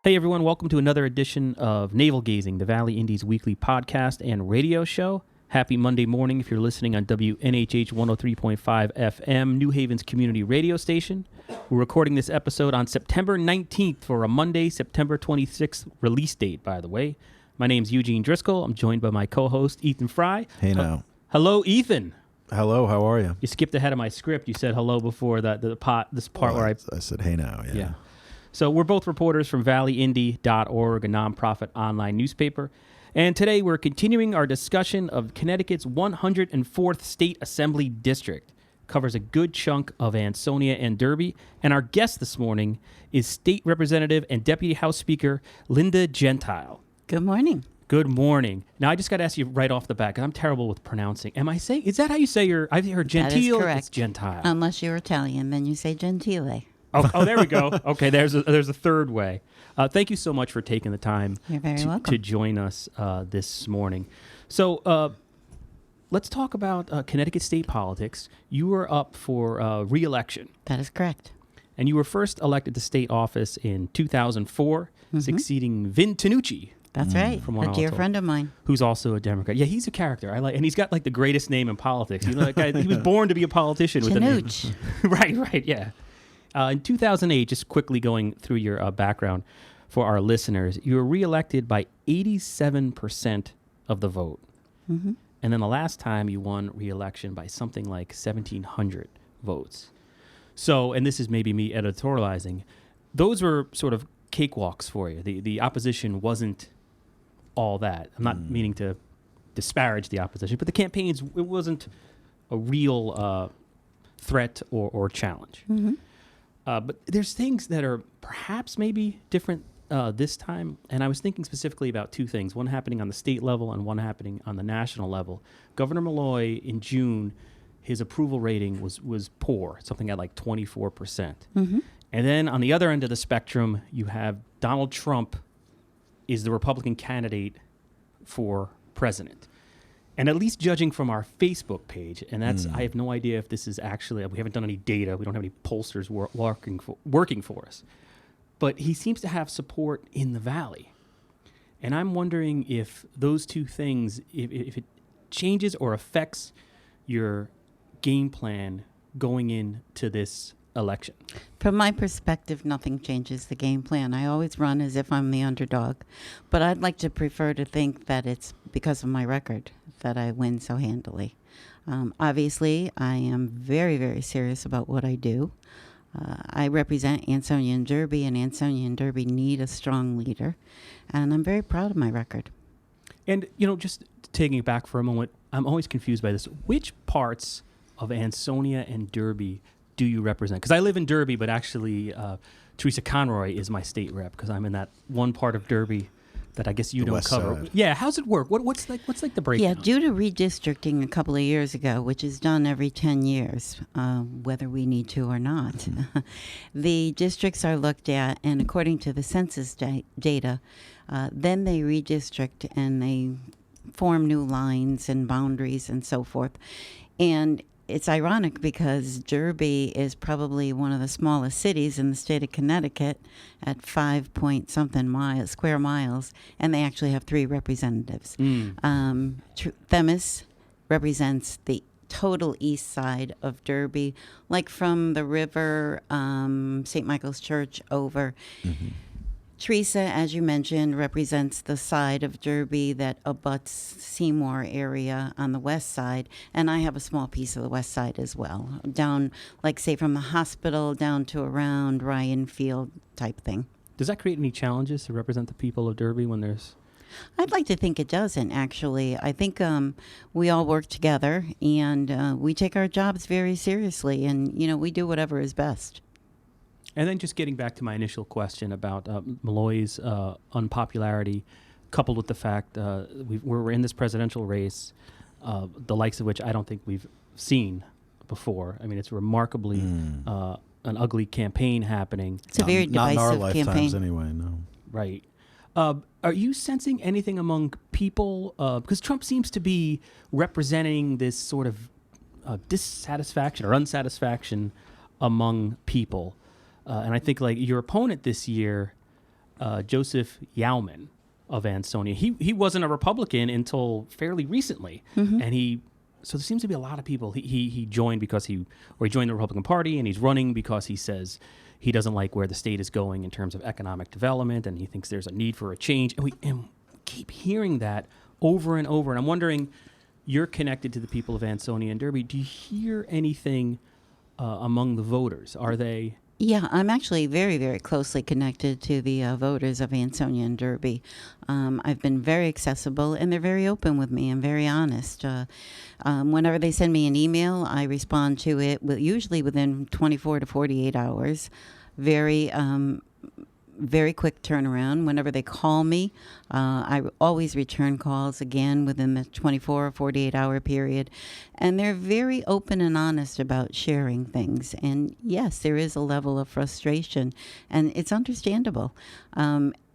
Hey everyone, welcome to another edition of Navel Gazing, the Valley Indy's weekly podcast and radio show. Happy Monday morning if you're listening on WNHH 103.5 FM, New Haven's community radio station. We're recording this episode on September 19th for a Monday, September 26th release date, by the way. My name's Eugene Driscoll. I'm joined by my co-host, Ethan Fry. Hey now. Hello, Ethan. Hello, how are you? You skipped ahead of my script. You said hello before this part where I said hey now, yeah. So we're both reporters from valleyindy.org, a nonprofit online newspaper. And today we're continuing our discussion of Connecticut's 104th State Assembly District. Covers a good chunk of Ansonia and Derby. And our guest this morning is State Representative and Deputy House Speaker Linda Gentile. Good morning. Good morning. Now, I just got to ask you right off the bat, 'cause I'm is that how you say I've heard Gentile? That is correct. It's Gentile. Unless you're Italian, then you say Gentile. Oh, there we go. Okay, there's a third way. Thank you so much for taking the time You're very welcome. to join us this morning. So let's talk about Connecticut state politics. You were up for re-election. That is correct. And you were first elected to state office in 2004, succeeding Vin Tanucci. That's right. From what A I was dear told. friend of mine. Who's also a Democrat. Yeah, he's a character. And he's got like the greatest name in politics. You know, that guy, he was born to be a politician. With Tanucci. Right, yeah. In 2008, just quickly going through your background for our listeners, you were reelected by 87% of the vote. Mm-hmm. And then the last time you won reelection by something like 1,700 votes. So, and this is maybe me editorializing, those were sort of cakewalks for you. The opposition wasn't all that. I'm not meaning to disparage the opposition, but the campaigns, it wasn't a real threat or challenge. Mm-hmm. But there's things that are perhaps maybe different this time. And I was thinking specifically about two things, one happening on the state level and one happening on the national level. Governor Malloy in June, his approval rating was poor, something at like 24%. Mm-hmm. And then on the other end of the spectrum, you have Donald Trump is the Republican candidate for president. And at least judging from our Facebook page, and that's I have no idea if this is actually, we haven't done any data, we don't have any pollsters working for us. But he seems to have support in the Valley. And I'm wondering if those two things, if it changes or affects your game plan going into this election. From my perspective, nothing changes the game plan. I always run as if I'm the underdog. But I'd like to prefer to think that it's because of my record that I win so handily. Obviously, I am very, very serious about what I do. I represent Ansonia and Derby, and Ansonia and Derby need a strong leader. And I'm very proud of my record. And, just taking it back for a moment, I'm always confused by this. Which parts of Ansonia and Derby do you represent? Because I live in Derby, but actually Teresa Conroy is my state rep because I'm in that one part of Derby that I guess you don't cover. Side. Yeah, how's it work? What's the breakdown? Yeah, due to redistricting a couple of years ago, which is done every 10 years, whether we need to or not, the districts are looked at, and according to the census data, then they redistrict and they form new lines and boundaries and so forth. And it's ironic because Derby is probably one of the smallest cities in the state of Connecticut at 5-point-something square miles, and they actually have 3 representatives. Themis represents the total east side of Derby, like from the river, St. Michael's Church over. Mm-hmm. Teresa, as you mentioned, represents the side of Derby that abuts Seymour area on the west side, and I have a small piece of the west side as well, down, like, say, from the hospital down to around Ryan Field type thing. Does that create any challenges to represent the people of Derby when there's... I'd like to think it doesn't, actually. I think we all work together, and we take our jobs very seriously, and, we do whatever is best. And then just getting back to my initial question about Malloy's unpopularity, coupled with the fact we're in this presidential race, the likes of which I don't think we've seen before. I mean, it's remarkably an ugly campaign happening. It's a very not in our divisive lifetimes campaign. anyway, no. Right. Are you sensing anything among people? Because Trump seems to be representing this sort of dissatisfaction or unsatisfaction among people. And I think like your opponent this year, Joseph Yauman of Ansonia. He wasn't a Republican until fairly recently, and so there seems to be a lot of people. He joined because he joined the Republican Party, and he's running because he says he doesn't like where the state is going in terms of economic development, and he thinks there's a need for a change. And we keep hearing that over and over. And I'm wondering, you're connected to the people of Ansonia and Derby. Do you hear anything among the voters? Are they... Yeah, I'm actually very, very closely connected to the voters of Ansonia and Derby. I've been very accessible, and they're very open with me and very honest. Whenever they send me an email, I respond to it usually within 24 to 48 hours. Very quick turnaround. Whenever they call me, I always return calls again within the 24 or 48 hour period. And they're very open and honest about sharing things. And yes, there is a level of frustration, and it's understandable.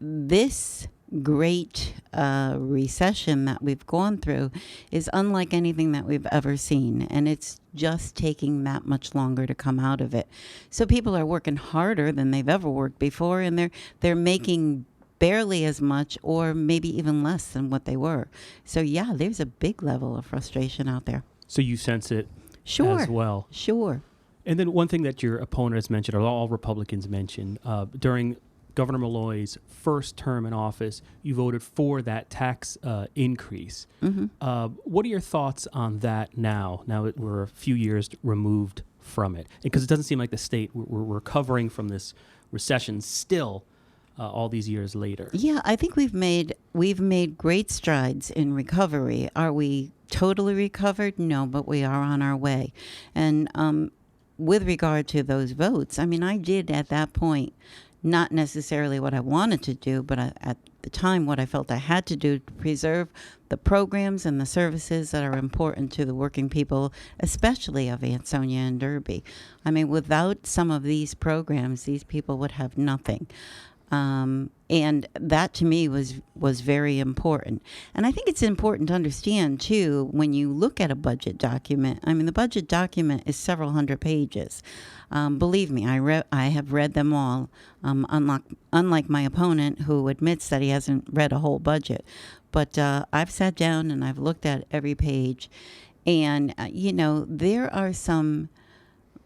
This great recession that we've gone through is unlike anything that we've ever seen, and it's just taking that much longer to come out of it. So people are working harder than they've ever worked before, and they're making barely as much or maybe even less than what they were. So yeah, there's a big level of frustration out there. So you sense it as well? Sure. And then one thing that your opponent has mentioned, or all Republicans mentioned, during Governor Malloy's first term in office, you voted for that tax increase. What are your thoughts on that now that we're a few years removed from it? Because it doesn't seem like the state, we're recovering from this recession still all these years later. Yeah, I think we've made great strides in recovery. Are we totally recovered? No, but we are on our way. And with regard to those votes, I mean, I did at that point not necessarily what I wanted to do, but at the time what I felt I had to do to preserve the programs and the services that are important to the working people, especially of Ansonia and Derby. I mean, without some of these programs, these people would have nothing. And that to me was very important. And I think it's important to understand too, when you look at a budget document, I mean, the budget document is several hundred pages. Believe me, I have read them all, unlike my opponent who admits that he hasn't read a whole budget. But I've sat down and I've looked at every page, and there are some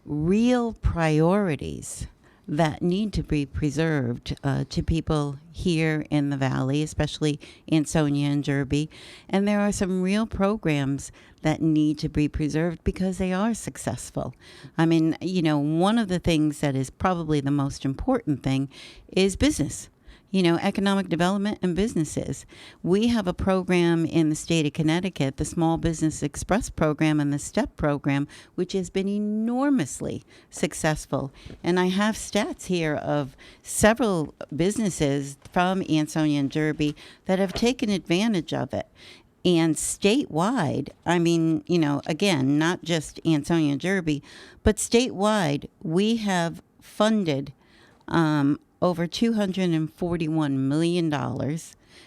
real priorities that need to be preserved to people here in the Valley, especially Ansonia and Derby. And there are some real programs that need to be preserved because they are successful. I mean, one of the things that is probably the most important thing is business. Economic development and businesses. We have a program in the state of Connecticut, the Small Business Express program and the STEP program, which has been enormously successful. And I have stats here of several businesses from Ansonia and Derby that have taken advantage of it. And statewide, I mean, again, not just Ansonia and Derby, but statewide, we have funded over $241 million,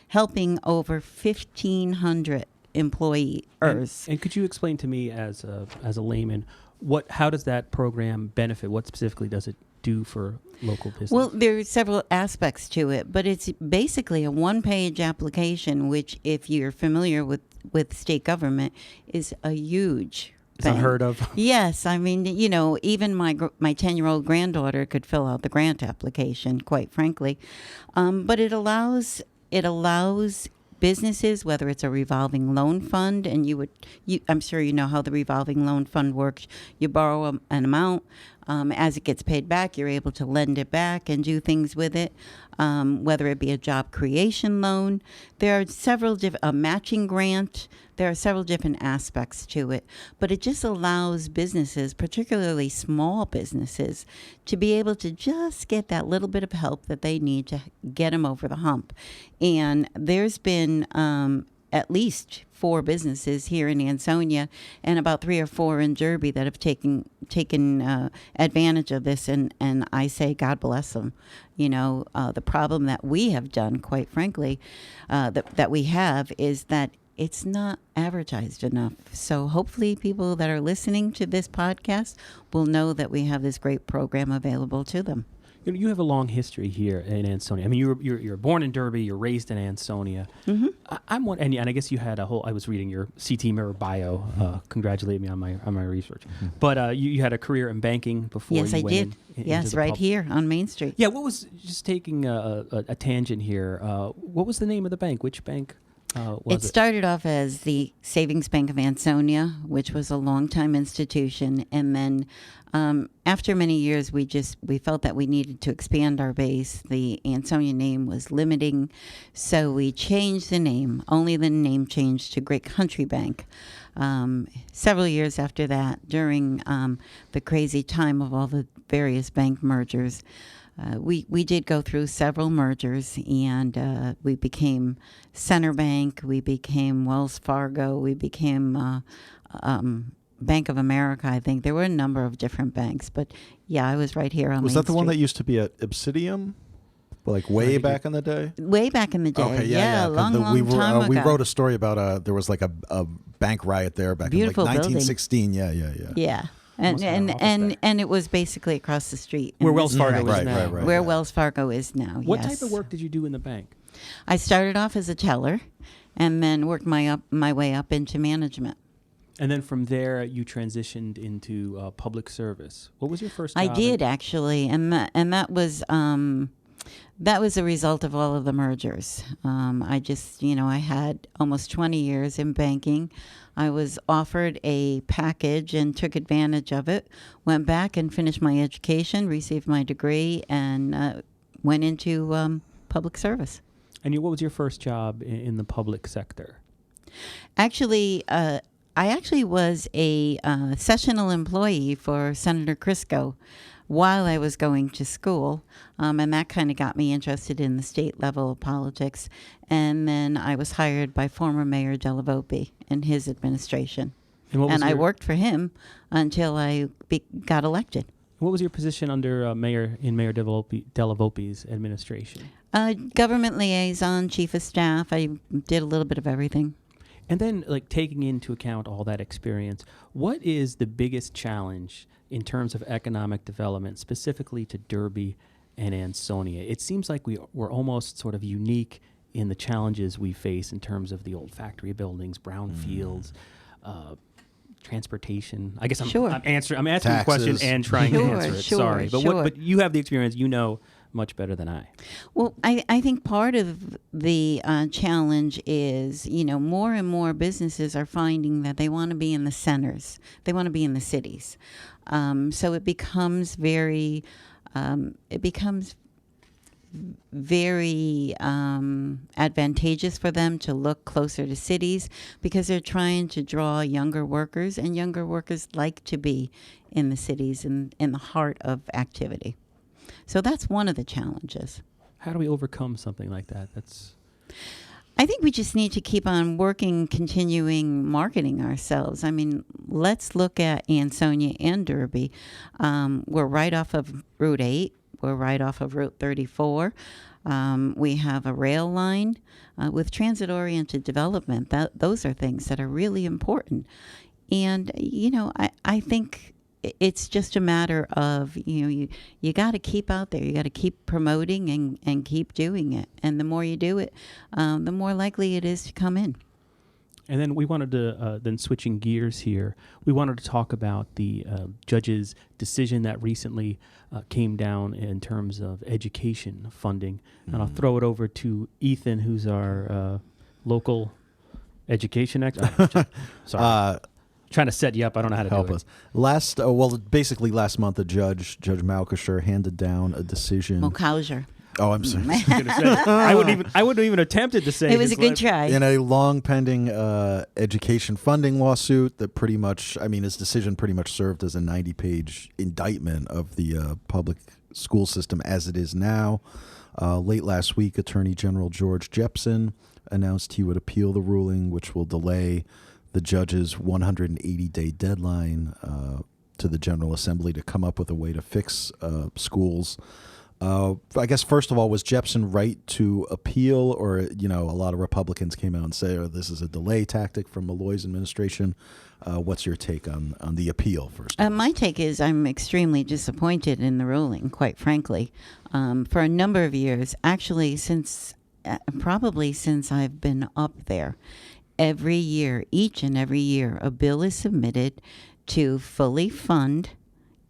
helping over 1,500 employers. And could you explain to me, as a layman, how does that program benefit? What specifically does it do for local business? Well, there are several aspects to it, but it's basically a one-page application, which, if you're familiar with state government, is a huge It's unheard of. Yes. I mean, even my 10-year-old granddaughter could fill out the grant application, quite frankly. But it allows businesses, whether it's a revolving loan fund, and I'm sure you know how the revolving loan fund works. You borrow an amount. As it gets paid back, you're able to lend it back and do things with it, whether it be a job creation loan. There are several a matching grant. There are several different aspects to it, but it just allows businesses, particularly small businesses, to be able to just get that little bit of help that they need to get them over the hump. And there's been at least 4 businesses here in Ansonia and about 3 or 4 in Derby that have taken advantage of this, and I say God bless them. The problem that we have done, quite frankly, that we have is that it's not advertised enough. So hopefully people that are listening to this podcast will know that we have this great program available to them. You have a long history here in Ansonia. I mean, you're born in Derby. You're raised in Ansonia. Mm-hmm. And I guess you had a whole. I was reading your CT Mirror bio. Congratulate me on my research. But you had a career in banking before. Yes, you I went did. Yes, right here on Main Street. Yeah. What was just taking a tangent here? What was the name of the bank? Which bank? It started off as the Savings Bank of Ansonia, which was a long-time institution, and then after many years, we felt that we needed to expand our base. The Ansonia name was limiting, so we changed the name. Only the name changed to Great Country Bank. Several years after that, during the crazy time of all the various bank mergers, we did go through several mergers, and we became Center Bank, we became Wells Fargo, we became Bank of America, I think. There were a number of different banks, but yeah, I was right here on Main Was that the one Street. that used to be at Obsidian? Like way back in the day? Way back in the day, Okay, yeah, a 'cause long time ago. We wrote a story about there was like a bank riot there back Beautiful in like building. 1916. Yeah. Yeah. Must have an office there. And it was basically across the street. in Where this Wells Fargo direction. is now. Right. Where yeah. Wells Fargo is now, What yes. type of work did you do in the bank? I started off as a teller and then worked my way up into management. And then from there, you transitioned into public service. What was your first job? I did actually, and that was a result of all of the mergers. I just, I had almost 20 years in banking. I was offered a package and took advantage of it. Went back and finished my education, received my degree, and went into public service. And what was your first job in the public sector? Actually, I actually was a sessional employee for Senator Crisco while I was going to school, and that kind of got me interested in the state level of politics. And then I was hired by former Mayor Delavolpe in his administration. And I worked for him until I got elected. What was your position under Mayor Delavolpe's administration? Government liaison, chief of staff. I did a little bit of everything. And then, taking into account all that experience, what is the biggest challenge in terms of economic development, specifically to Derby and Ansonia? It seems like we're almost sort of unique in the challenges we face in terms of the old factory buildings, brownfields, transportation. I guess I'm answering the question and trying to answer it. Sorry, but you have the experience. You know much better than I. Well, I think part of the challenge is, more and more businesses are finding that they want to be in the centers. They want to be in the cities. So it becomes very advantageous for them to look closer to cities because they're trying to draw younger workers, and younger workers like to be in the cities and in the heart of activity. So that's one of the challenges. How do we overcome something like that? I think we just need to keep on working, continuing marketing ourselves. I mean, let's look at Ansonia and Derby. We're right off of Route 8. We're right off of Route 34. We have a rail line with transit-oriented development. Those are things that are really important. And, I think it's just a matter of, you got to keep out there. You got to keep promoting and keep doing it. And the more you do it, the more likely it is to come in. And then we wanted to, then switching gears here, we wanted to talk about the judge's decision that recently came down in terms of education funding. And I'll throw it over to Ethan, who's our local education expert. Sorry. Trying to set you up. I don't know how to help do us. Basically last month, Judge Malkisher handed down a decision. Mokauser. Oh, I'm sorry. I wouldn't even attempted to say it was a good try. In a long pending education funding lawsuit that pretty much, his decision pretty much served as a 90-page indictment of the public school system as it is now. Late last week, Attorney General George Jepsen announced he would appeal the ruling, which will delay the judge's 180-day deadline to the General Assembly to come up with a way to fix schools. I guess first of all, was Jepsen right to appeal, or a lot of Republicans came out and say, "Oh, this is a delay tactic from Malloy's administration." What's your take on the appeal first? My take is I'm extremely disappointed in the ruling, quite frankly, for a number of years. Actually, probably since I've been up there, every year, each and every year, a bill is submitted to fully fund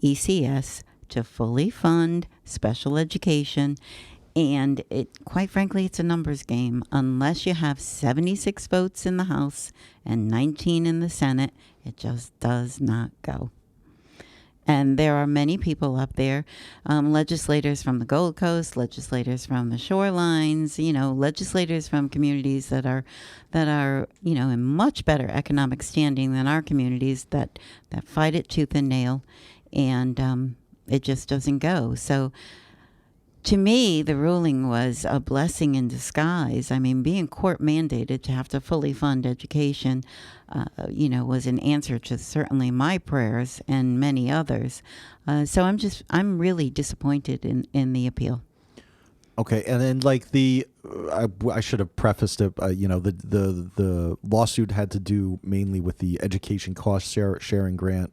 ECS, to fully fund special education, and quite frankly, it's a numbers game. Unless you have 76 votes in the House and 19 in the Senate, it just does not go. And there are many people up there, legislators from the Gold Coast, legislators from the shorelines, legislators from communities that are, in much better economic standing than our communities that fight it tooth and nail, and it just doesn't go. So, to me, the ruling was a blessing in disguise. I mean, being court mandated to have to fully fund education, was an answer to certainly my prayers and many others. So I'm really disappointed in the appeal. Okay, and then I should have prefaced it. The lawsuit had to do mainly with the education cost sharing grant.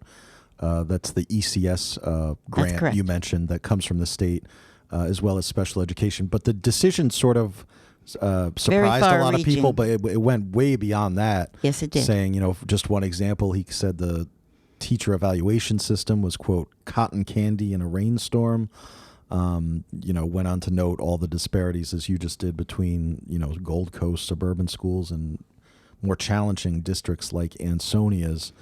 That's the ECS grant you mentioned that comes from the state. As well as special education. But the decision sort of surprised a lot of people, but it went way beyond that. Yes, it did. Saying, just one example, he said the teacher evaluation system was, quote, cotton candy in a rainstorm. Went on to note all the disparities, as you just did, between, Gold Coast suburban schools and more challenging districts like Ansonia's.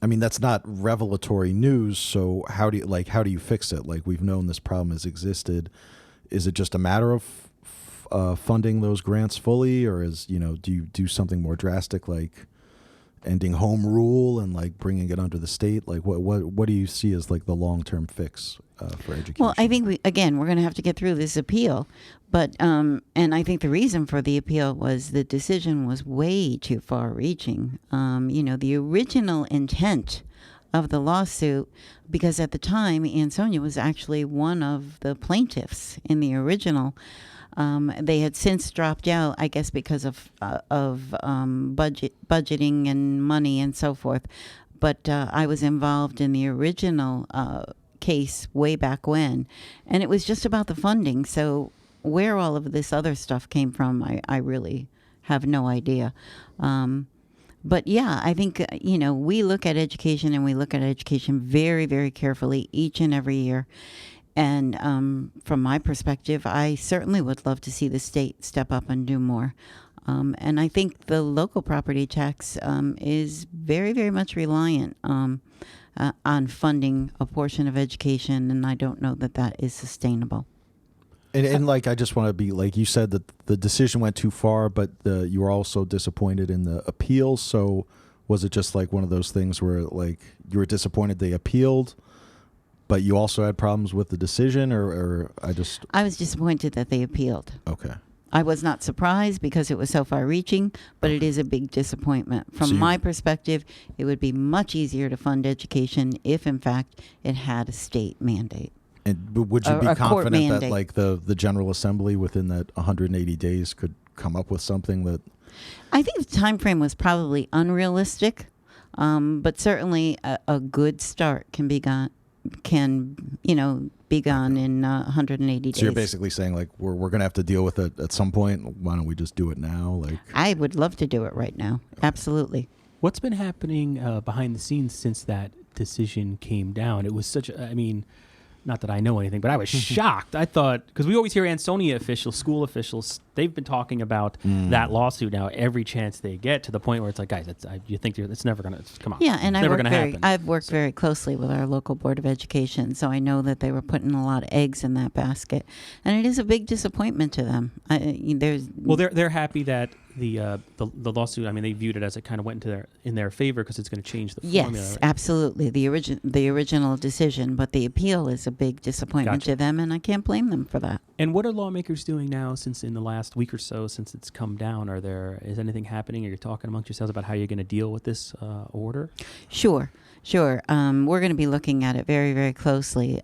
That's not revelatory news. So how do you fix it? We've known this problem has existed. Is it just a matter of funding those grants fully, or do you do something more drastic, like ending home rule and bringing it under the state? What do you see as the long-term fix for education? Well, I think we're going to have to get through this appeal, but and I think the reason for the appeal was the decision was way too far-reaching. The original intent of the lawsuit, because at the time Ansonia was actually one of the plaintiffs in the original. They had since dropped out, I guess, because of budgeting and money and so forth. But I was involved in the original case way back when, and it was just about the funding. So where all of this other stuff came from, I really have no idea. But yeah, I think, we look at education, and we look at education very, very carefully each and every year. And from my perspective, I certainly would love to see the state step up and do more. And I think the local property tax is very, very much reliant on funding a portion of education, and I don't know that is sustainable. And I just want to be, you said that the decision went too far, but you were also disappointed in the appeal. So was it just one of those things where you were disappointed they appealed, but you also had problems with the decision, or I was disappointed that they appealed. Okay. I was not surprised because it was so far-reaching, but it is a big disappointment. From my perspective, it would be much easier to fund education if, in fact, it had a state mandate. And would you be confident that the General Assembly within that 180 days could come up with something that? I think the time frame was probably unrealistic, but certainly a good start can be gone in 180 days. So you're basically saying we're going to have to deal with it at some point. Why don't we just do it now? I would love to do it right now. Absolutely. What's been happening behind the scenes since that decision came down? It was not that I know anything, but I was shocked. I thought, because we always hear Ansonia officials, school officials, they've been talking about that lawsuit now every chance they get, to the point where it's guys, you think it's never going to come on. Yeah, and I've worked very closely with our local Board of Education, so I know that they were putting a lot of eggs in that basket, and it is a big disappointment to them. They're happy that the lawsuit, they viewed it as it kind of went in their favor because it's going to change the formula. Yes, absolutely. The original decision, but the appeal is a big disappointment to them, and I can't blame them for that. And what are lawmakers doing now, since in the last week or so, since it's come down? Is anything happening? Are you talking amongst yourselves about how you're going to deal with this order? Sure. Sure. We're going to be looking at it very, very closely.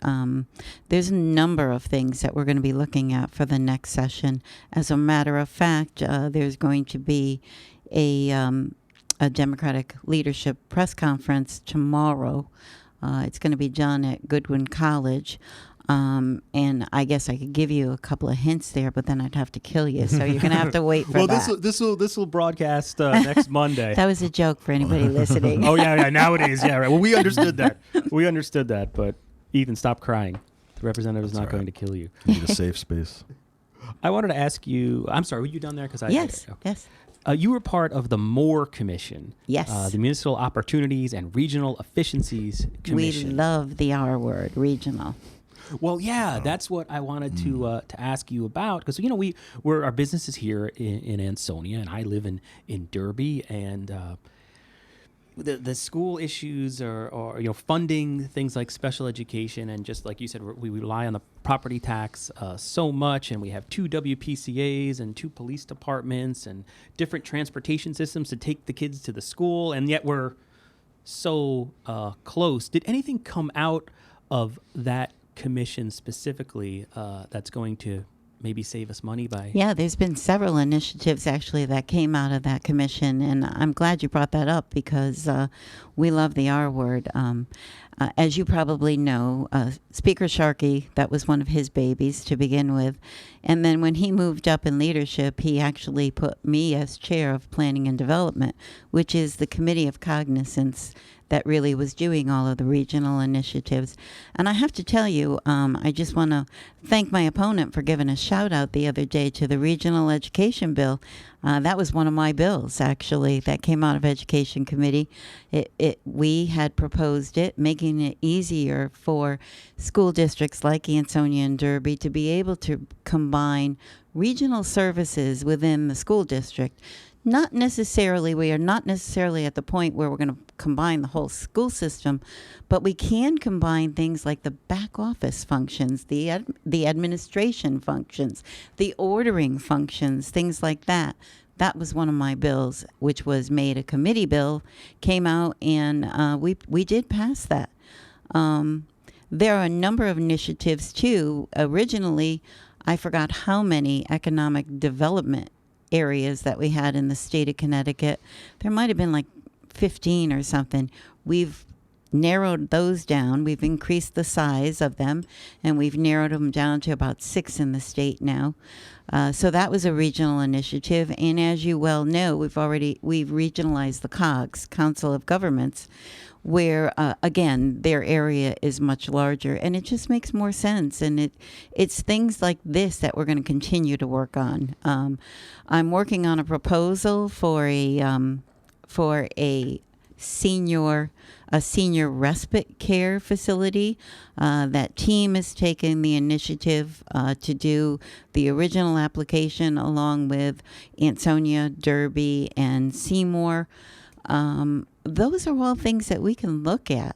There's a number of things that we're going to be looking at for the next session. As a matter of fact, there's going to be a Democratic leadership press conference tomorrow. It's going to be done at Goodwin College. And I guess I could give you a couple of hints there, but then I'd have to kill you. So you're going to have to wait for that. Well, this will broadcast next Monday. That was a joke for anybody listening. Oh, yeah, nowadays, yeah, right. Well, we understood that. But Ethan, stop crying. The representative is not going to kill you. You need a safe space. I wanted to ask you, I'm sorry, were you done there? Yes. You were part of the MORE Commission. Yes. The Municipal Opportunities and Regional Efficiencies Commission. We love the R word, regional. Well, yeah, that's what I wanted to ask you about, because our business is here in Ansonia, and I live in Derby, and the school issues are funding things like special education, and just like you said, we rely on the property tax so much, and we have 2 WPCAs and 2 police departments and different transportation systems to take the kids to the school, and yet we're so close. Did anything come out of that commission specifically that's going to maybe save us money by? Yeah, there's been several initiatives actually that came out of that commission, and I'm glad you brought that up because we love the R word. As you probably know, Speaker Sharkey, that was one of his babies to begin with, and then when he moved up in leadership, he actually put me as chair of Planning and Development, which is the committee of cognizance that really was doing all of the regional initiatives. And I have to tell you, I just want to thank my opponent for giving a shout out the other day to the regional education bill. That was one of my bills, actually, that came out of Education Committee. We had proposed it, making it easier for school districts like Ansonia and Derby to be able to combine regional services within the school district. We are not necessarily at the point where we're going to combine the whole school system, but we can combine things like the back office functions, the administration functions, the ordering functions, things like that. That was one of my bills, which was made a committee bill, came out, and we did pass that. There are a number of initiatives, too. Originally, I forgot how many economic development areas that we had in the state of Connecticut. There might have been like 15 or something. We've narrowed those down. We've increased the size of them, and we've narrowed them down to about 6 in the state now. So that was a regional initiative. And as you well know, we've regionalized the COGS, Council of Governments, where, again, their area is much larger, and it just makes more sense. And it's things like this that we're going to continue to work on. I'm working on a proposal for a senior respite care facility. That team has taken the initiative to do the original application along with Ansonia, Derby, and Seymour. Those are all things that we can look at.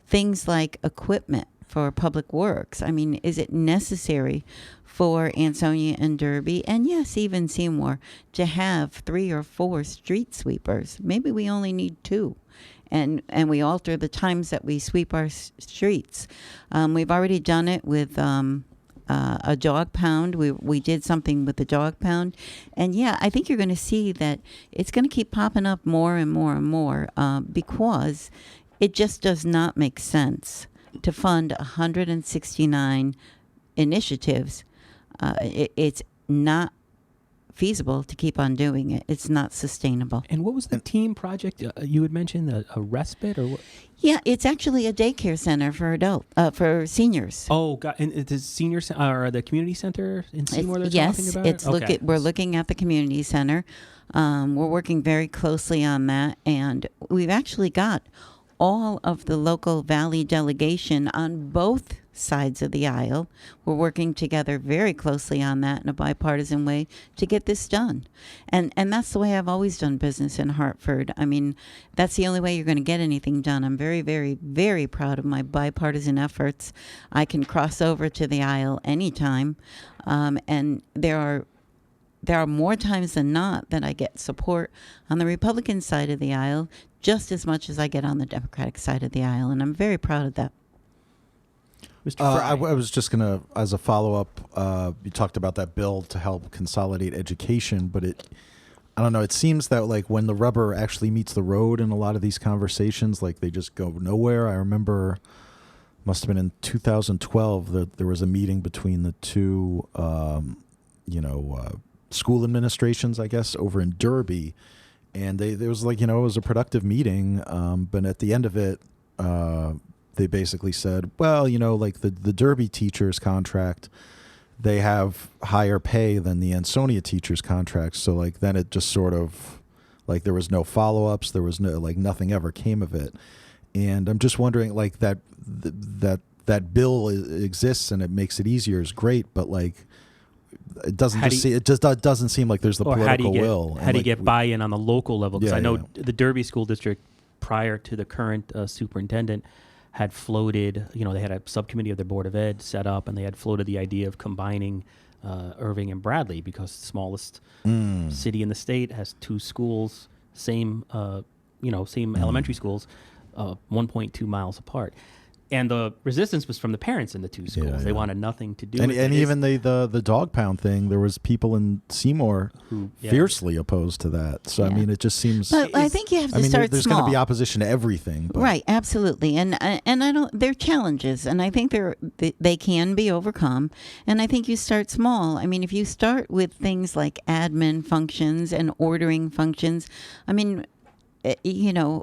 Things like equipment for public works. I mean, is it necessary for Ansonia and Derby, and yes, even Seymour, to have 3 or 4 street sweepers? Maybe we only need 2. And we alter the times that we sweep our streets. We've already done it with a dog pound. We did something with the dog pound. And yeah, I think you're going to see that it's going to keep popping up more and more and more because it just does not make sense to fund 169 initiatives. It's not feasible to keep on doing it. It's not sustainable. And what was the team project you had mentioned? A respite or what? Yeah, it's actually a daycare center for seniors. Oh, God! And the senior or the community center in Seymour they're talking about? Yes, we're looking at the community center. We're working very closely on that, and we've actually got all of the local Valley delegation on both sides of the aisle. We're working together very closely on that in a bipartisan way to get this done. And that's the way I've always done business in Hartford. I mean, that's the only way you're going to get anything done. I'm very, very, very proud of my bipartisan efforts. I can cross over to the aisle anytime. And there are there are more times than not that I get support on the Republican side of the aisle just as much as I get on the Democratic side of the aisle, and I'm very proud of that. Mr. Fry. I was just going to, as a follow-up, you talked about that bill to help consolidate education, but I don't know, it seems that like when the rubber actually meets the road in a lot of these conversations, like they just go nowhere. I remember, must have been in 2012, that there was a meeting between the two, school administrations, I guess, over in Derby, and there was like, it was a productive meeting, but at the end of it, they basically said, well, like the Derby teachers contract, they have higher pay than the Ansonia teachers contracts. So like then it just sort of like there was no follow-ups. There was no, like nothing ever came of it. And I'm just wondering like that bill exists and it makes it easier is great. But like it doesn't seem like there's the political will. How do you get buy-in on the local level? Because I know yeah. the Derby School District prior to the current superintendent had floated, they had a subcommittee of their Board of Ed set up, and they had floated the idea of combining Irving and Bradley because the smallest city in the state has two schools, same elementary schools, 1.2 miles apart. And the resistance was from the parents in the two schools. Yeah. They wanted nothing to do with it. And even the dog pound thing, there was people in Seymour who fiercely opposed to that. So, I mean, it just seems... But I think you have to start there's small. going to be opposition to everything. But. Right, absolutely. And I don't... They're challenges, and I think they can be overcome. And I think you start small. I mean, if you start with things like admin functions and ordering functions, I mean...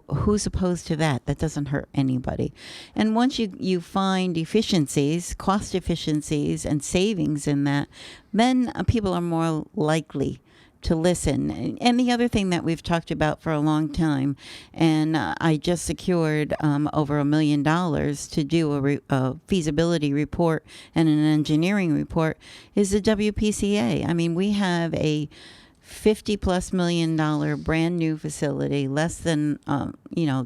who's opposed to that? That doesn't hurt anybody. And once you find efficiencies, cost efficiencies, and savings in that, then people are more likely to listen. And the other thing that we've talked about for a long time, and I just secured over $1 million to do a feasibility report and an engineering report, is the WPCA. I mean, we have a $50+ million brand new facility, less than,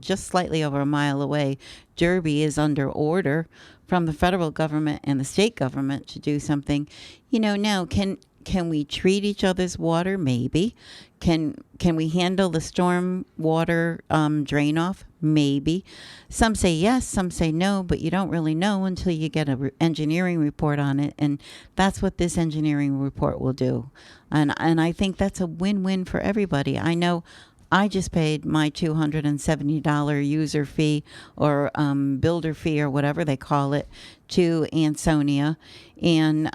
just slightly over a mile away. Derby is under order from the federal government and the state government to do something. Now, can we treat each other's water? Maybe. Can we handle the storm water drain off? Maybe. Some say yes, some say no, but you don't really know until you get an engineering report on it, and that's what this engineering report will do. And I think that's a win-win for everybody. I know I just paid my $270 user fee or builder fee or whatever they call it to Ansonia. And,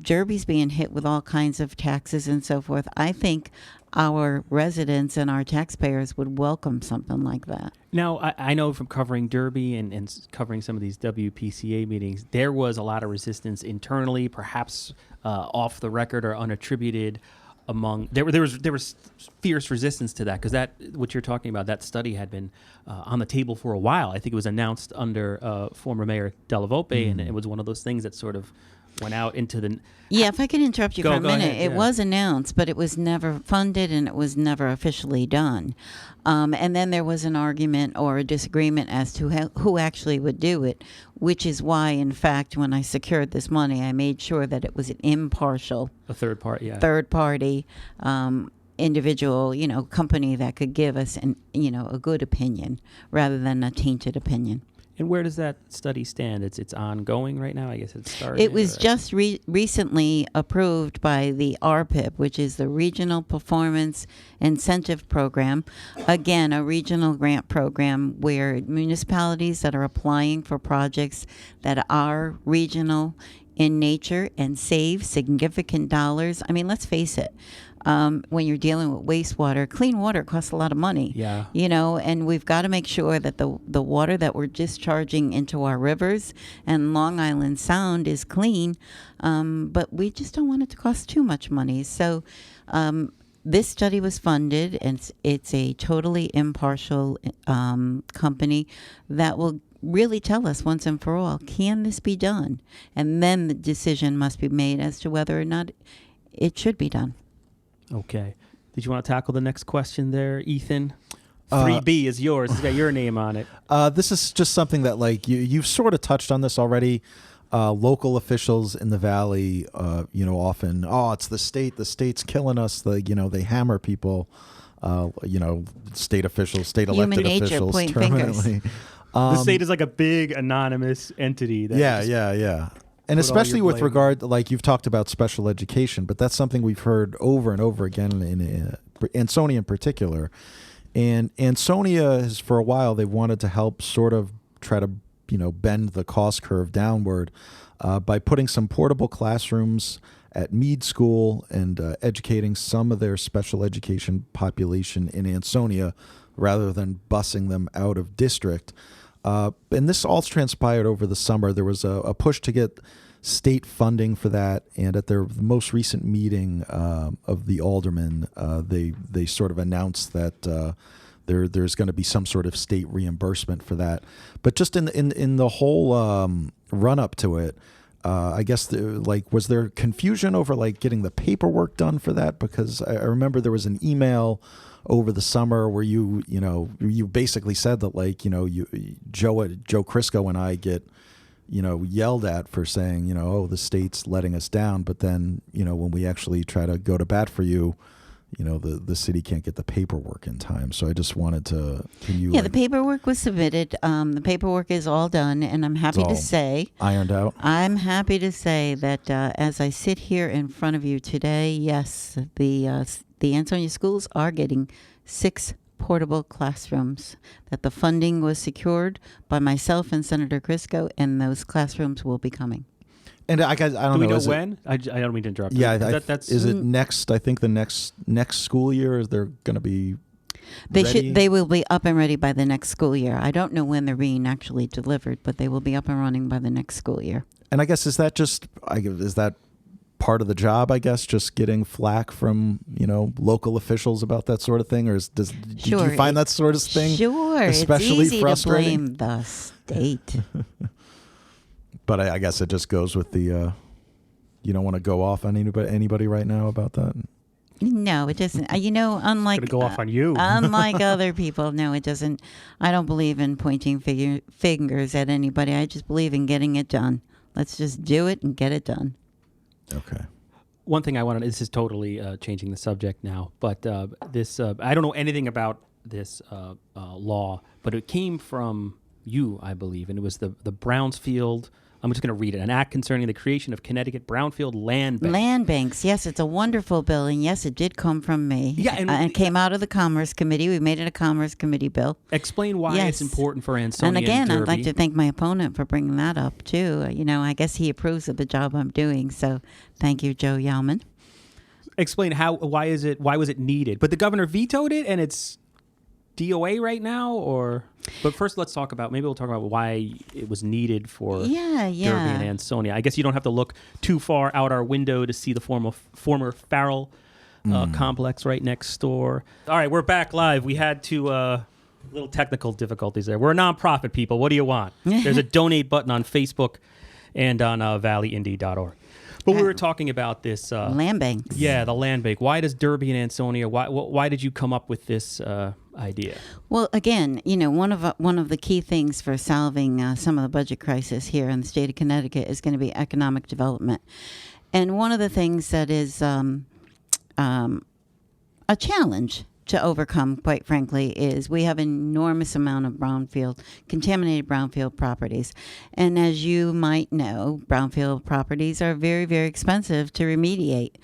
Derby's being hit with all kinds of taxes and so forth. I think our residents and our taxpayers would welcome something like that. Now, I know from covering Derby and covering some of these WPCA meetings, there was a lot of resistance internally, perhaps off the record or unattributed. There was fierce resistance to that because that what you're talking about, that study had been on the table for a while. I think it was announced under former Mayor Della Volpe, and it was one of those things that sort of went out into the... Yeah, if I could interrupt you for a minute. Ahead, it was announced, but it was never funded and it was never officially done. And then there was an argument or a disagreement as to who actually would do it, which is why, in fact, when I secured this money, I made sure that it was an impartial... A third party, yeah. Third party, individual, company that could give us a good opinion rather than a tainted opinion. And where does that study stand? It's ongoing right now? I guess it's started? It was just recently approved by the RPIP, which is the Regional Performance Incentive Program. Again, a regional grant program where municipalities that are applying for projects that are regional in nature and save significant dollars. I mean, let's face it. When you're dealing with wastewater, clean water costs a lot of money. Yeah. And we've got to make sure that the water that we're discharging into our rivers and Long Island Sound is clean, but we just don't want it to cost too much money. So this study was funded, and it's a totally impartial company that will really tell us once and for all, can this be done? And then the decision must be made as to whether or not it should be done. Okay. Did you want to tackle the next question there, Ethan? 3B is yours. It's got your name on it. This is just something that, like, you've sort of touched on this already. local officials in the Valley, often, it's the state's killing us. They hammer people, state officials, state Human elected nature, officials point terminally. The state is like a big anonymous entity. That Yeah. And put all especially your with blame. regard, like you've talked about special education, but that's something we've heard over and over again in Ansonia in particular. And Ansonia has, for a while, they've wanted to help sort of try to, bend the cost curve downward by putting some portable classrooms at Mead School and educating some of their special education population in Ansonia rather than busing them out of district. And this all transpired over the summer. There was a push to get state funding for that, and at their most recent meeting of the aldermen, they sort of announced that there's going to be some sort of state reimbursement for that. But just in the whole run up to it, I guess was there confusion over like getting the paperwork done for that? Because I remember there was an email over the summer where you basically said that Joe Crisco and I get yelled at for saying the state's letting us down, but then when we actually try to go to bat for you, the city can't get the paperwork in time. So I just wanted to the paperwork was submitted. The paperwork is all done, and I'm happy to say ironed out. I'm happy to say that as I sit here in front of you today, yes, the Ansonia schools are getting 6 portable classrooms, that the funding was secured by myself and Senator Crisco, and those classrooms will be coming. And I don't know. Do we know when? I don't mean to interrupt. Yeah, that's is it next? I think the next school year is they're going to be. They will be up and ready by the next school year. I don't know when they're being actually delivered, but they will be up and running by the next school year. And I guess is that part of the job? I guess just getting flack from local officials about that sort of thing, or did you find that sort of thing? Sure, especially it's easy frustrating? to blame the state. But I guess it just goes with the. You don't want to go off on anybody right now about that. No, it doesn't. Unlike going to go off on you. Unlike other people, no, it doesn't. I don't believe in pointing fingers at anybody. I just believe in getting it done. Let's just do it and get it done. Okay. One thing I wanted. This is totally changing the subject now, but this I don't know anything about this law, but it came from you, I believe, and it was the Brownsfield. I'm just going to read it. An act concerning the creation of Connecticut Brownfield Land Bank. Land banks. Yes, it's a wonderful bill, and yes, it did come from me. Yeah, and it came out of the Commerce Committee. We made it a Commerce Committee bill. Explain why it's important for Ansonia and again, Derby. I'd like to thank my opponent for bringing that up too. I guess he approves of the job I'm doing. So, thank you, Joe Yalman. Explain why was it needed? But the governor vetoed it, and it's DOA right now, but first we'll talk about why it was needed for Derby and Ansonia. I guess you don't have to look too far out our window to see the former Farrell complex right next door. All right, we're back live. We had to little technical difficulties there. We're a nonprofit, people. What do you want? There's a donate button on Facebook and on valleyindy.org. But we were talking about this land banks. Yeah, the land bank. Why does Derby and Ansonia? Why did you come up with this idea? Well, again, one of the key things for solving some of the budget crisis here in the state of Connecticut is going to be economic development, and one of the things that is a challenge to overcome, quite frankly, is we have an enormous amount of contaminated brownfield properties. And as you might know, brownfield properties are very, very expensive to remediate.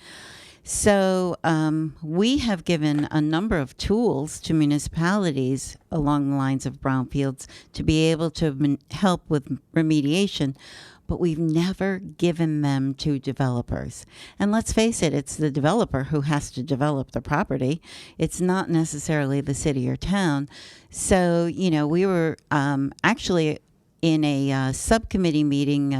So we have given a number of tools to municipalities along the lines of brownfields to be able to help with remediation, but we've never given them to developers. And let's face it, it's the developer who has to develop the property. It's not necessarily the city or town. So, we were actually in a subcommittee meeting,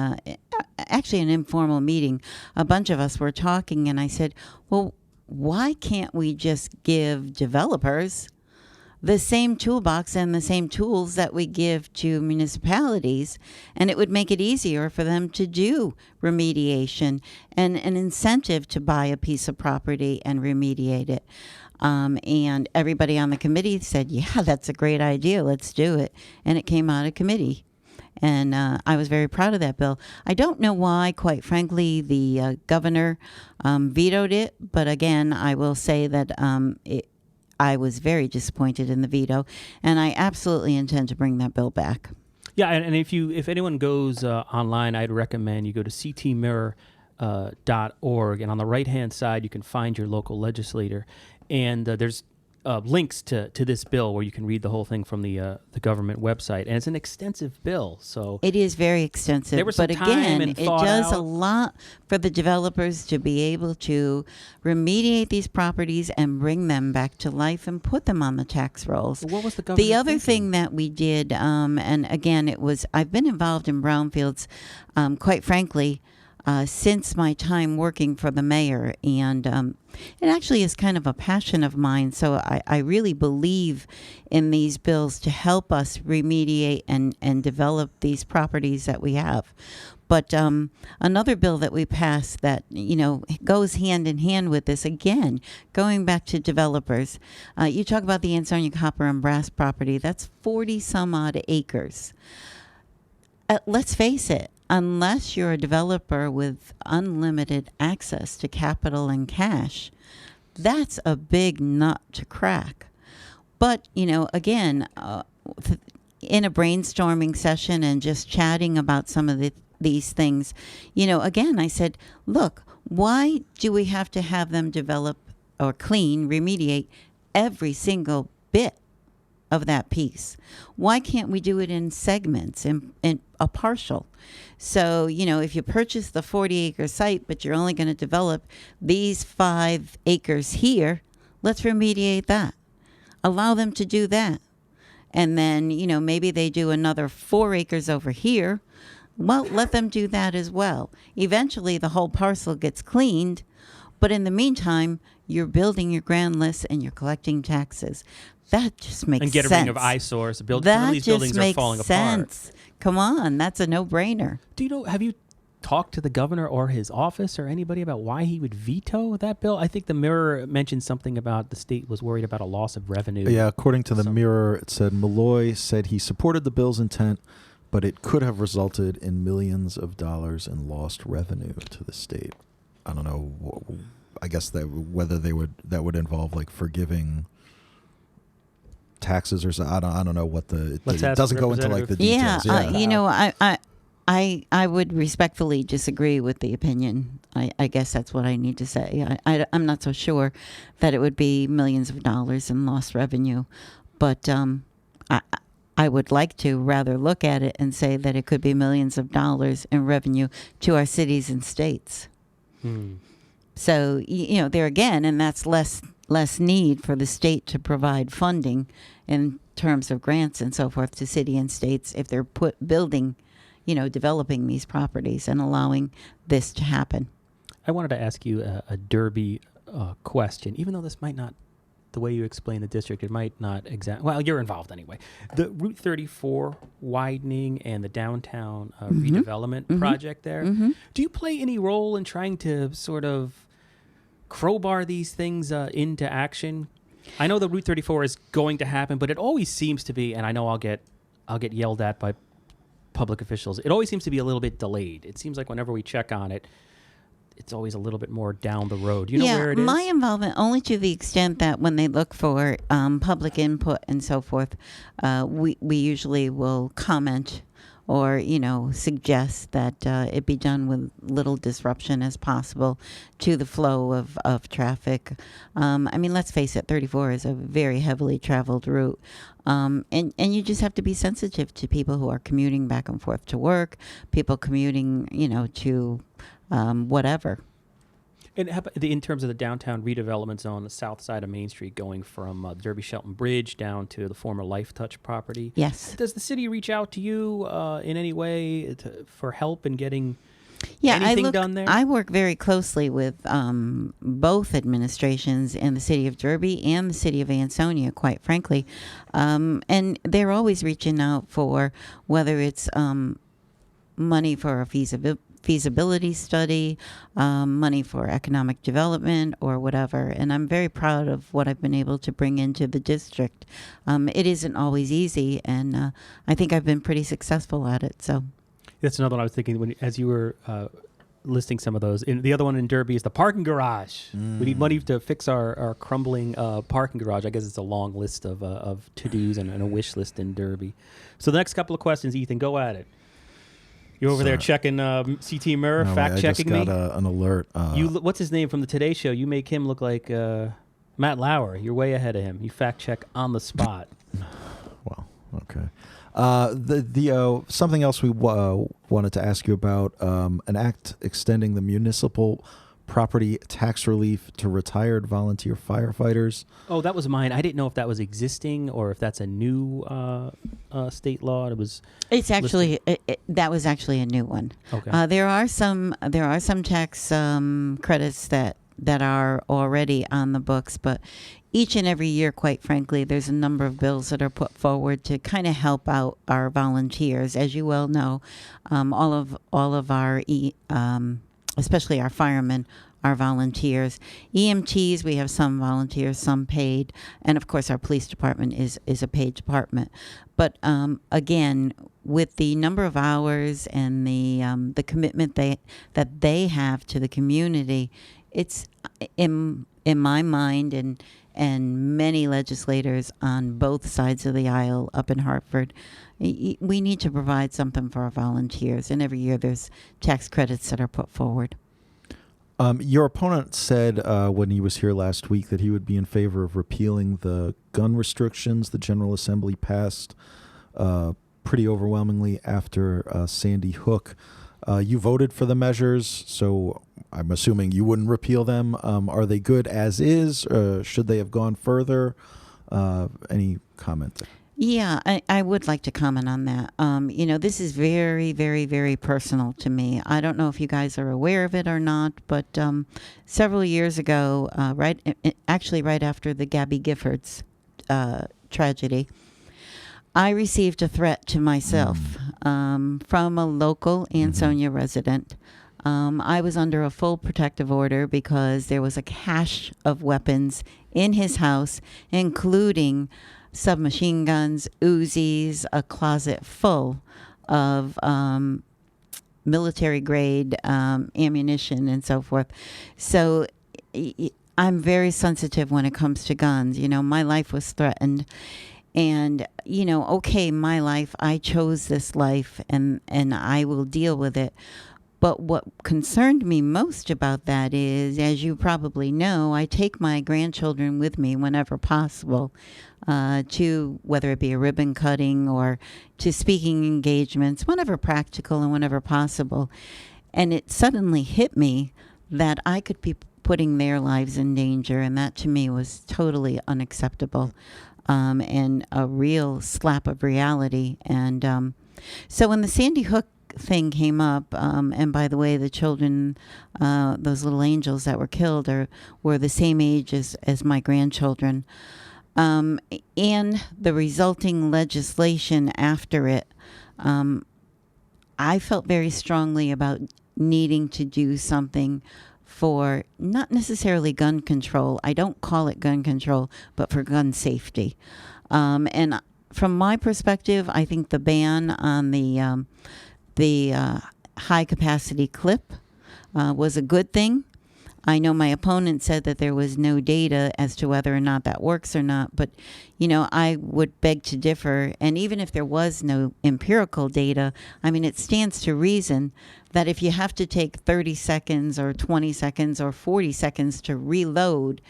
actually an informal meeting. A bunch of us were talking, and I said, well, why can't we just give developers the same toolbox and the same tools that we give to municipalities, and it would make it easier for them to do remediation and an incentive to buy a piece of property and remediate it. And everybody on the committee said, yeah, that's a great idea. Let's do it. And it came out of committee. And I was very proud of that bill. I don't know why, quite frankly, the governor vetoed it. But again, I will say that I was very disappointed in the veto, and I absolutely intend to bring that bill back. Yeah, and if anyone goes online, I'd recommend you go to ctmirror.org, and on the right-hand side, you can find your local legislator, and there's links to this bill where you can read the whole thing from the government website, and it's an extensive bill. So it is very extensive, there was some but time again, and it thought does out. a lot for the developers to be able to remediate these properties and bring them back to life and put them on the tax rolls. What was the government The other thinking? thing that we did, and again, I've been involved in brownfields, quite frankly, since my time working for the mayor, and it actually is kind of a passion of mine. So I really believe in these bills to help us remediate and develop these properties that we have. But another bill that we passed that, goes hand in hand with this, again, going back to developers, you talk about the Ansonia copper and brass property, that's 40 some odd acres. Let's face it, unless you're a developer with unlimited access to capital and cash, that's a big nut to crack. But, again, in a brainstorming session and just chatting about some of these things, again, I said, look, why do we have to have them develop or remediate every single bit of that piece? Why can't we do it in segments, in a partial? So, if you purchase the 40-acre site, but you're only going to develop these 5 acres here, let's remediate that. Allow them to do that. And then, maybe they do another 4 acres over here. Well, let them do that as well. Eventually, the whole parcel gets cleaned. But in the meantime, you're building your grand list and you're collecting taxes. That just makes sense. And get rid of eyesores. Some of these buildings are falling apart. Come on, that's a no-brainer. Have you talked to the governor or his office or anybody about why he would veto that bill? I think the Mirror mentioned something about the state was worried about a loss of revenue. Yeah, according to the Mirror, it said Malloy said he supported the bill's intent, but it could have resulted in millions of dollars in lost revenue to the state. I don't know. I guess whether that would involve like forgiving taxes or so. I don't know what it doesn't go into like the details. I would respectfully disagree with the opinion. I guess that's what I need to say. I'm not so sure that it would be millions of dollars in lost revenue, but I would like to rather look at it and say that it could be millions of dollars in revenue to our cities and states. So, there again, and that's less need for the state to provide funding in terms of grants and so forth to city and states if they're building, developing these properties and allowing this to happen. I wanted to ask you a Derby question, even though this might not, the way you explain the district, it might not well, you're involved anyway. The Route 34 widening and the downtown redevelopment project there, do you play any role in trying to sort of crowbar these things into action? I know the Route 34 is going to happen, but it always seems to be, and I know I'll get yelled at by public officials, it always seems to be a little bit delayed. It seems like whenever we check on it, it's always a little bit more down the road. You know where it is? My involvement only to the extent that when they look for public input and so forth, we usually will comment or, suggest that it be done with little disruption as possible to the flow of traffic. Let's face it, 34 is a very heavily traveled route. And you just have to be sensitive to people who are commuting back and forth to work, people commuting, to whatever. And in terms of the downtown redevelopment zone, the south side of Main Street, going from Derby Shelton Bridge down to the former Life Touch property. Yes. Does the city reach out to you in any way for help in getting anything done there? I work very closely with both administrations in the city of Derby and the city of Ansonia, quite frankly. And they're always reaching out for whether it's money for a feasibility study, money for economic development, or whatever. And I'm very proud of what I've been able to bring into the district. It isn't always easy, and I think I've been pretty successful at it. So that's another one I was thinking as you were listing some of those. And the other one in Derby is the parking garage. We need money to fix our crumbling parking garage. I guess it's a long list of to-dos and a wish list in Derby. So the next couple of questions, Ethan, go at it. You're over there checking CT Mirror, fact-checking me? I just got an alert. What's his name from the Today Show? You make him look like Matt Lauer. You're way ahead of him. You fact-check on the spot. Well, okay. Something else we wanted to ask you about, an act extending the municipal property tax relief to retired volunteer firefighters. Oh, that was mine. I didn't know if that was existing or if that's a new state law. It's actually that was actually a new one. Okay. There are some tax credits that are already on the books, but each and every year, quite frankly, there's a number of bills that are put forward to kind of help out our volunteers. As you well know, all of our especially our firemen are volunteers. EMTs, we have some volunteers, some paid, and of course our police department is a paid department. But again, with the number of hours and the commitment that they have to the community, it's in my mind and many legislators on both sides of the aisle up in Hartford, we need to provide something for our volunteers. And every year there's tax credits that are put forward. Your opponent said when he was here last week that he would be in favor of repealing the gun restrictions the General Assembly passed pretty overwhelmingly after Sandy Hook. You voted for the measures, so I'm assuming you wouldn't repeal them. Are they good as is? Should they have gone further? Any comment? Yeah, I would like to comment on that. This is very, very, very personal to me. I don't know if you guys are aware of it or not, but several years ago, right after the Gabby Giffords tragedy, I received a threat to myself from a local Ansonia resident. I was under a full protective order because there was a cache of weapons in his house, including submachine guns, Uzis, a closet full of military-grade ammunition and so forth. So I'm very sensitive when it comes to guns. My life was threatened. And, okay, my life, I chose this life and I will deal with it. But what concerned me most about that is, as you probably know, I take my grandchildren with me whenever possible to whether it be a ribbon cutting or to speaking engagements, whenever practical and whenever possible. And it suddenly hit me that I could be putting their lives in danger, and that to me was totally unacceptable. And a real slap of reality. And so when the Sandy Hook thing came up, and by the way, the children, those little angels that were killed were the same age as my grandchildren, and the resulting legislation after it, I felt very strongly about needing to do something for not necessarily gun control. I don't call it gun control, but for gun safety. And from my perspective, I think the ban on the high capacity clip was a good thing. I know my opponent said that there was no data as to whether or not that works or not, but I would beg to differ. And even if there was no empirical data, I mean, it stands to reason that if you have to take 30 seconds or 20 seconds or 40 seconds to reload,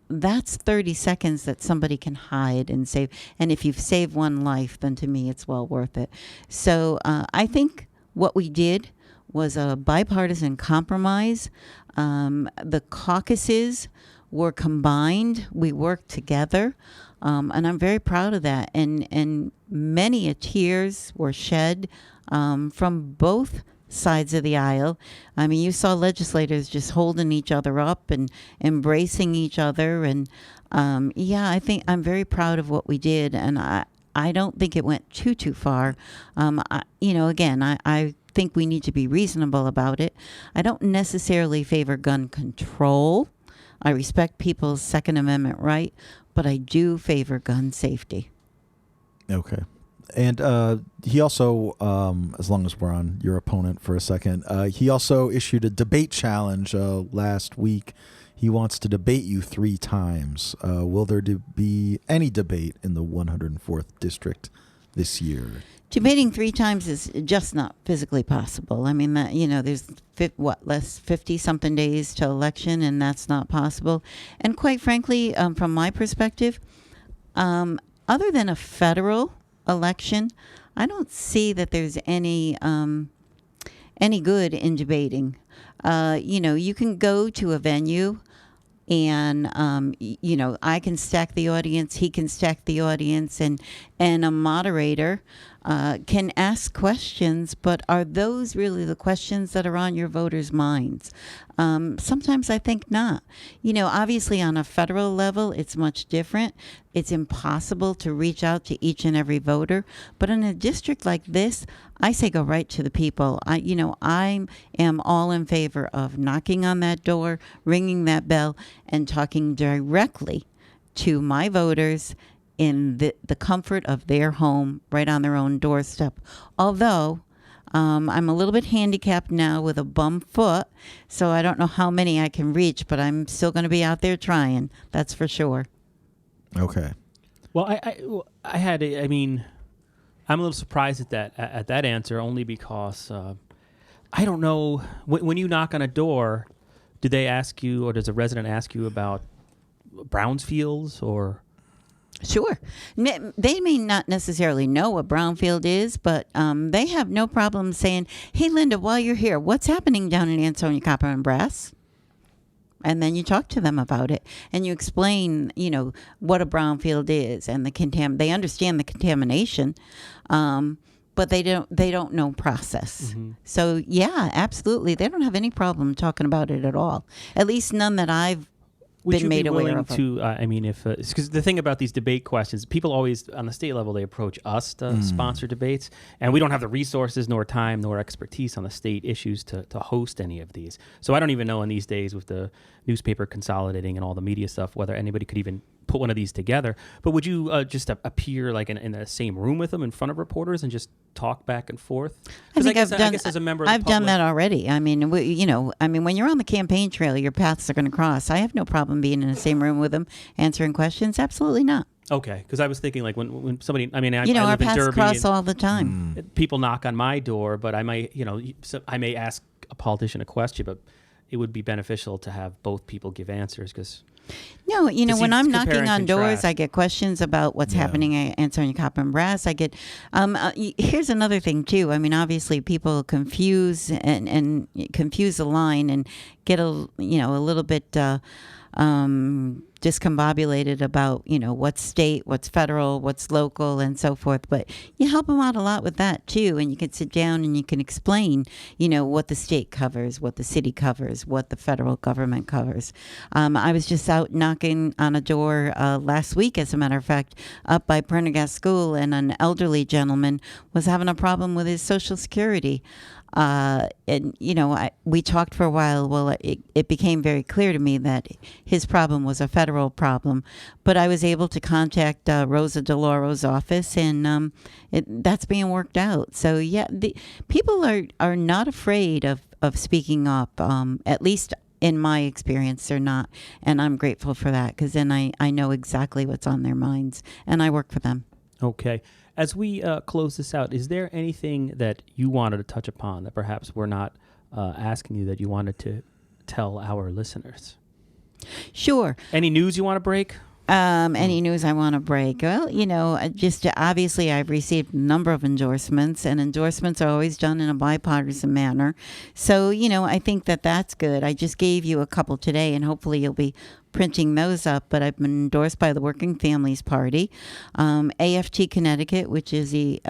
that's 30 seconds that somebody can hide and save. And if you've saved one life, then to me, it's well worth it. So I think what we did was a bipartisan compromise. The caucuses were combined. We worked together. And I'm very proud of that. And many tears were shed from both sides of the aisle. I mean, you saw legislators just holding each other up and embracing each other. And I think I'm very proud of what we did. And I don't think it went too far. I think we need to be reasonable about it. I don't necessarily favor gun control. I respect people's Second Amendment right, but I do favor gun safety. Okay. And he also, as long as we're on your opponent for a second, he also issued a debate challenge last week. He wants to debate you 3 times. Will there be any debate in the 104th District this year? Debating 3 times is just not physically possible. I mean, that, there's less 50-something days to election, and that's not possible. And quite frankly, from my perspective, other than a federal election, I don't see that there's any good in debating. You can go to a venue and, I can stack the audience, he can stack the audience, and a moderator can ask questions, but are those really the questions that are on your voters' minds? Sometimes I think not. Obviously on a federal level, it's much different. It's impossible to reach out to each and every voter. But in a district like this, I say go right to the people. I am all in favor of knocking on that door, ringing that bell, and talking directly to my voters in the comfort of their home, right on their own doorstep. Although I'm a little bit handicapped now with a bum foot, so I don't know how many I can reach, but I'm still going to be out there trying. That's for sure. Okay. Well, I'm a little surprised at that answer, only because I don't know when you knock on a door, do they ask you, or does a resident ask you about brownfields or? Sure. They may not necessarily know what brownfield is, but they have no problem saying, hey, Linda, while you're here, what's happening down in Ansonia, Copper and Brass? And then you talk to them about it, and you explain, what a brownfield is, and they understand the contamination, but they don't know process. Mm-hmm. So yeah, absolutely, they don't have any problem talking about it at all. At least none that I've been made aware of. Because the thing about these debate questions, people always on the state level, they approach us to sponsor debates, and we don't have the resources nor time nor expertise on the state issues to host any of these. So I don't even know in these days with the newspaper consolidating and all the media stuff whether anybody could even put one of these together. But would you just appear like in the same room with them in front of reporters and just talk back and forth? I guess as a member of the I've done that already. I mean, when you're on the campaign trail, your paths are going to cross. I have no problem being in the same room with them, answering questions. Absolutely not. Okay, because I was thinking like when somebody, I our live in paths Derby cross all the time. People knock on my door, but I might, I may ask a politician a question, but it would be beneficial to have both people give answers because. No, when I'm knocking on doors, I get questions about what's happening at Ansonia, Copper and Brass. I get, here's another thing too. I mean, obviously people confuse and confuse the line and get a little bit discombobulated about, what's state, what's federal, what's local, and so forth. But you help them out a lot with that too. And you can sit down and you can explain, what the state covers, what the city covers, what the federal government covers. I was just out knocking on a door last week, as a matter of fact, up by Prendergast School, and an elderly gentleman was having a problem with his Social Security. We talked for a while. Well, it became very clear to me that his problem was a federal problem, but I was able to contact Rosa DeLauro's office, and that's being worked out. So yeah, people are not afraid of speaking up. At least in my experience, they're not, and I'm grateful for that, because then I know exactly what's on their minds, and I work for them. Okay. As we close this out, is there anything that you wanted to touch upon that perhaps we're not asking you that you wanted to tell our listeners? Sure. Any news you want to break? Any news I want to break? Well, just obviously I've received a number of endorsements, and endorsements are always done in a bipartisan manner. So, I think that that's good. I just gave you a couple today, and hopefully you'll be printing those up, but I've been endorsed by the Working Families Party, AFT Connecticut, which is the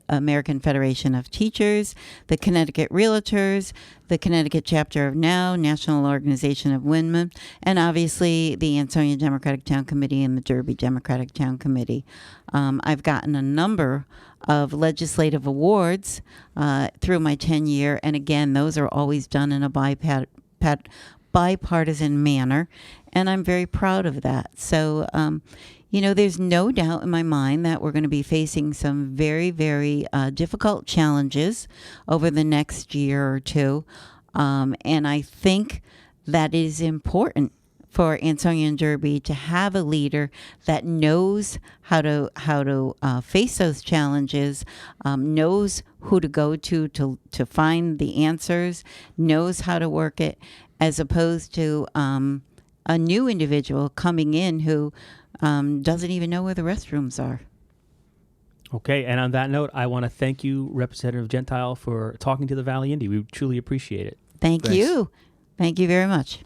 American Federation of Teachers, the Connecticut Realtors, the Connecticut Chapter of NOW, National Organization of Women, and obviously the Ansonia Democratic Town Committee and the Derby Democratic Town Committee. I've gotten a number of legislative awards through my tenure, and again, those are always done in a bipartisan manner, and I'm very proud of that. So, there's no doubt in my mind that we're going to be facing some very, very difficult challenges over the next year or two, and I think that it is important for Ansonia and Derby to have a leader that knows how to face those challenges, knows who to go to find the answers, knows how to work it, as opposed to a new individual coming in who doesn't even know where the restrooms are. Okay, and on that note, I want to thank you, Representative Gentile, for talking to the Valley Indy. We truly appreciate it. Thank Thanks. you. Thank you very much.